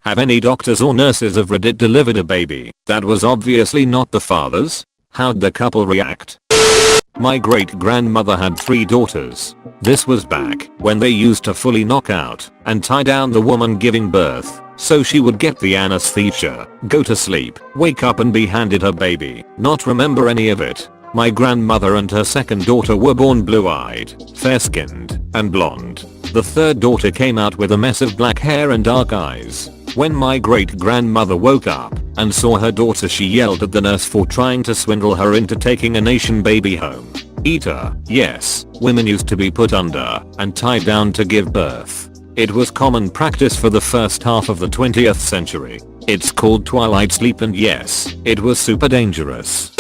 Have any doctors or nurses of Reddit delivered a baby that was obviously not the father's? How'd the couple react? My great-grandmother had 3 daughters. This was back when they used to fully knock out and tie down the woman giving birth so she would get the anesthesia, go to sleep, wake up and be handed her baby, not remember any of it. My grandmother and her second daughter were born blue-eyed, fair-skinned, and blonde. The third daughter came out with a mess of black hair and dark eyes. When my great-grandmother woke up and saw her daughter, she yelled at the nurse for trying to swindle her into taking a nation baby home. Eater, yes, women used to be put under and tied down to give birth. It was common practice for the first half of the 20th century. It's called twilight sleep, and yes, it was super dangerous.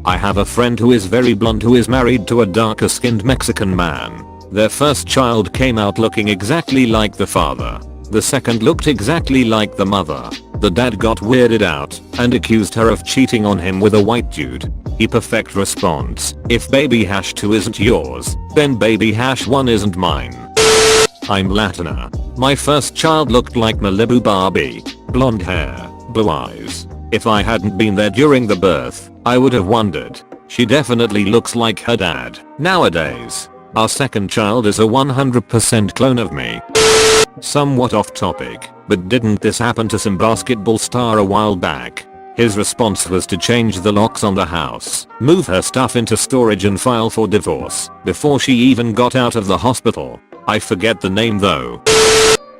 I have a friend who is very blonde who is married to a darker skinned Mexican man. Their first child came out looking exactly like the father. The second looked exactly like the mother. The dad got weirded out and accused her of cheating on him with a white dude. He perfect response: if baby hash 2 isn't yours, then baby hash 1 isn't mine. I'm Latina. My first child looked like Malibu Barbie. Blonde hair, blue eyes. If I hadn't been there during the birth, I would have wondered. She definitely looks like her dad. Nowadays, our second child is a 100% clone of me. Somewhat off topic, but didn't this happen to some basketball star a while back? His response was to change the locks on the house, move her stuff into storage and file for divorce before she even got out of the hospital. I forget the name though.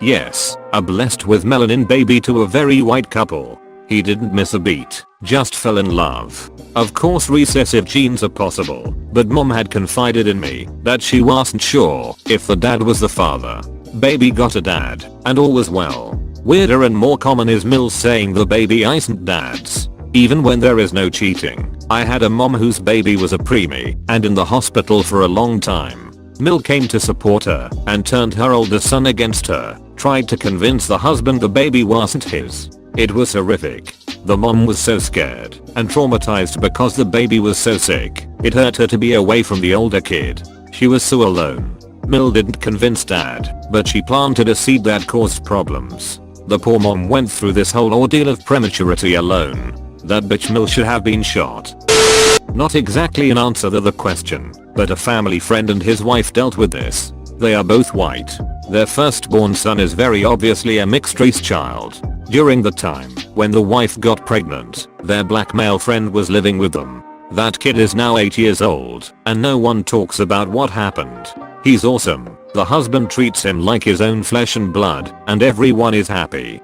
Yes, a blessed with melanin baby to a very white couple. He didn't miss a beat, just fell in love. Of course recessive genes are possible, but mom had confided in me that she wasn't sure if the dad was the father. Baby got a dad, and all was well. Weirder and more common is Mills saying the baby isn't dad's, even when there is no cheating. I had a mom whose baby was a preemie and in the hospital for a long time. Mill came to support her and turned her older son against her, tried to convince the husband the baby wasn't his. It was horrific. The mom was so scared and traumatized because the baby was so sick. It hurt her to be away from the older kid. She was so alone. Mill didn't convince dad, but she planted a seed that caused problems. The poor mom went through this whole ordeal of prematurity alone. That bitch Mill should have been shot. Not exactly an answer to the question, but a family friend and his wife dealt with this. They are both white. Their firstborn son is very obviously a mixed race child. During the time when the wife got pregnant, their black male friend was living with them. That kid is now 8 years old, and no one talks about what happened. He's awesome. The husband treats him like his own flesh and blood, and everyone is happy.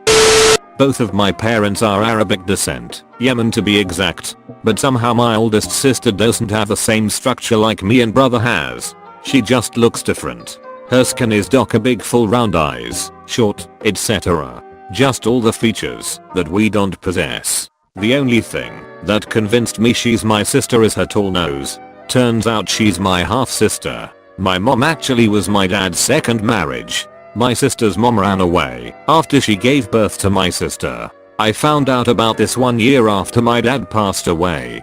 Both of my parents are Arabic descent, Yemen to be exact. But somehow my oldest sister doesn't have the same structure like me and brother has. She just looks different. Her skin is darker, big full round eyes, short, etc. Just all the features that we don't possess. The only thing that convinced me she's my sister is her tall nose. Turns out she's my half sister. My mom actually was my dad's second marriage. My sister's mom ran away after she gave birth to my sister. I found out about this 1 year after my dad passed away.